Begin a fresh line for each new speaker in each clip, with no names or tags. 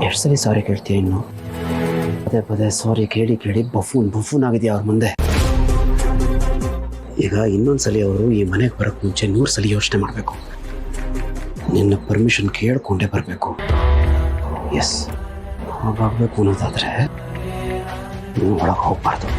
ಎಷ್ಟು ಸರಿ ಸಾರಿ ಕೇಳ್ತೀಯ ಇನ್ನು? ಪದೇ ಪದೇ ಸಾರಿ ಕೇಳಿ ಕೇಳಿ ಬಫೂನ್ ಆಗಿದೆಯಾ ಅವ್ರ ಮುಂದೆ. ಈಗ ಇನ್ನೊಂದ್ಸಲಿ ಅವರು ಈ ಮನೆಗೆ ಬರೋಕ್ಕೆ ಮುಂಚೆ 100 ಸಲ ಯೋಚನೆ ಮಾಡಬೇಕು. ನಿನ್ನ ಪರ್ಮಿಷನ್ ಕೇಳ್ಕೊಂಡೇ ಬರಬೇಕು. ಎಸ್, ಹಾಗಾಗಬೇಕು ಅನ್ನೋದಾದರೆ ನೀವು ಒಳಗೆ ಹೋಗ್ಬಾರ್ದು.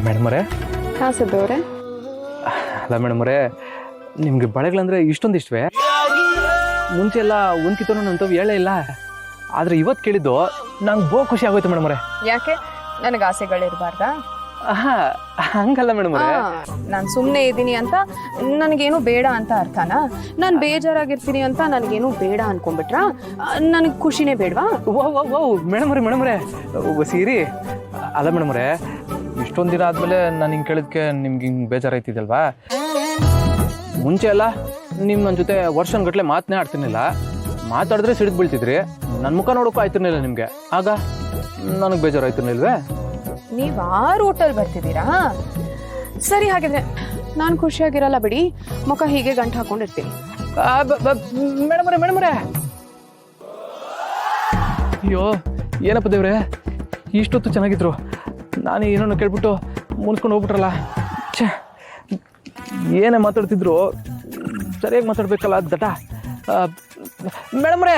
ಮೇಡಮರೇ.
ಹಾಂ ಸಿದ್ದವ್ರೆ.
ಅಲ್ಲ ಮೇಡಮರೇ, ನಿಮಗೆ ಬಳೆಗಳಂದ್ರೆ ಇಷ್ಟೊಂದು ಇಷ್ಟವೇ? ಮುಂಚೆ ಎಲ್ಲ ಒಂದು ಕಿತ್ತನೂ ನಂತವು ಹೇಳೇ ಇಲ್ಲ. ಆದರೆ ಇವತ್ತು ಕೇಳಿದ್ದು ನಂಗೆ ಬಹು ಖುಷಿ ಆಗೋಯ್ತು ಮೇಡಮರೇ.
ಯಾಕೆ, ನನಗೆ ಆಸೆಗಳಿರಬಾರ್ದಾ?
ಹಂಗಲ್ಲ ಮೇಡಮರೇ,
ನಾನು ಸುಮ್ಮನೆ ಇದ್ದೀನಿ ಅಂತ ನನಗೇನು ಬೇಡ ಅಂತ ಅರ್ಥನಾ? ನಾನು ಬೇಜಾರಾಗಿರ್ತೀನಿ ಅಂತ ನನಗೇನು ಬೇಡ ಅನ್ಕೊಂಡ್ಬಿಟ್ರಾ? ನನಗೆ ಖುಷಿನೇ ಬೇಡವಾ?
ಓ ಮೇಡಮರೇ ಸೀರಿ. ಅಲ್ಲ ಮೇಡಮರೇ, ಇಷ್ಟೊಂದು ದಿನ ಆದಮೇಲೆ ನಾನು ಹಿಂಗೆ ಕೇಳಿದ್ಕೆ ನಿಮ್ಗೆ ಹಿಂಗೆ ಬೇಜಾರಾಯ್ತಿದ್ದಲ್ವಾ? ಮುಂಚೆ ಎಲ್ಲ ನಿಮ್ಮ ನನ್ನ ಜೊತೆ ವರ್ಷಗಟ್ಟಲೆ ಮಾತನ್ನೇ ಆಡ್ತಿರ್ಲಿಲ್ಲ. ಮಾತಾಡಿದ್ರೆ ಸಿಡಿದು ಬೀಳ್ತಿದ್ರಿ. ನನ್ನ ಮುಖ ನೋಡೋಕ್ಕೂ ಆಯ್ತಿರ್ಲಿಲ್ಲ ನಿಮಗೆ. ಆಗ ನನಗೆ ಬೇಜಾರಾಯ್ತಿರ್ಲಿಲ್ವೇ?
ನೀವು ಆ ರೂಟಲ್ಲಿ ಬರ್ತಿದ್ದೀರಾ? ಸರಿ, ಹಾಗಿದ್ರೆ ನಾನು ಖುಷಿಯಾಗಿರಲ್ಲ ಬಿಡಿ. ಮುಖ ಹೀಗೆ ಗಂಟು ಹಾಕೊಂಡಿರ್ತೀನಿ.
ಮೇಡಮರೇ ಅಯ್ಯೋ, ಏನಪ್ಪ ದೇವ್ರೆ, ಇಷ್ಟೊತ್ತು ಚೆನ್ನಾಗಿದ್ರು. ನಾನು ಏನೋ ಕೇಳ್ಬಿಟ್ಟು ಮುನ್ಸ್ಕೊಂಡು ಹೋಗ್ಬಿಟ್ರಲ್ಲ. ಛೇ, ಏನೇ ಮಾತಾಡ್ತಿದ್ರು ಸರಿಯಾಗಿ ಮಾತಾಡ್ಬೇಕಲ್ಲ ದಟ. ಮೇಡಮ್ರೇ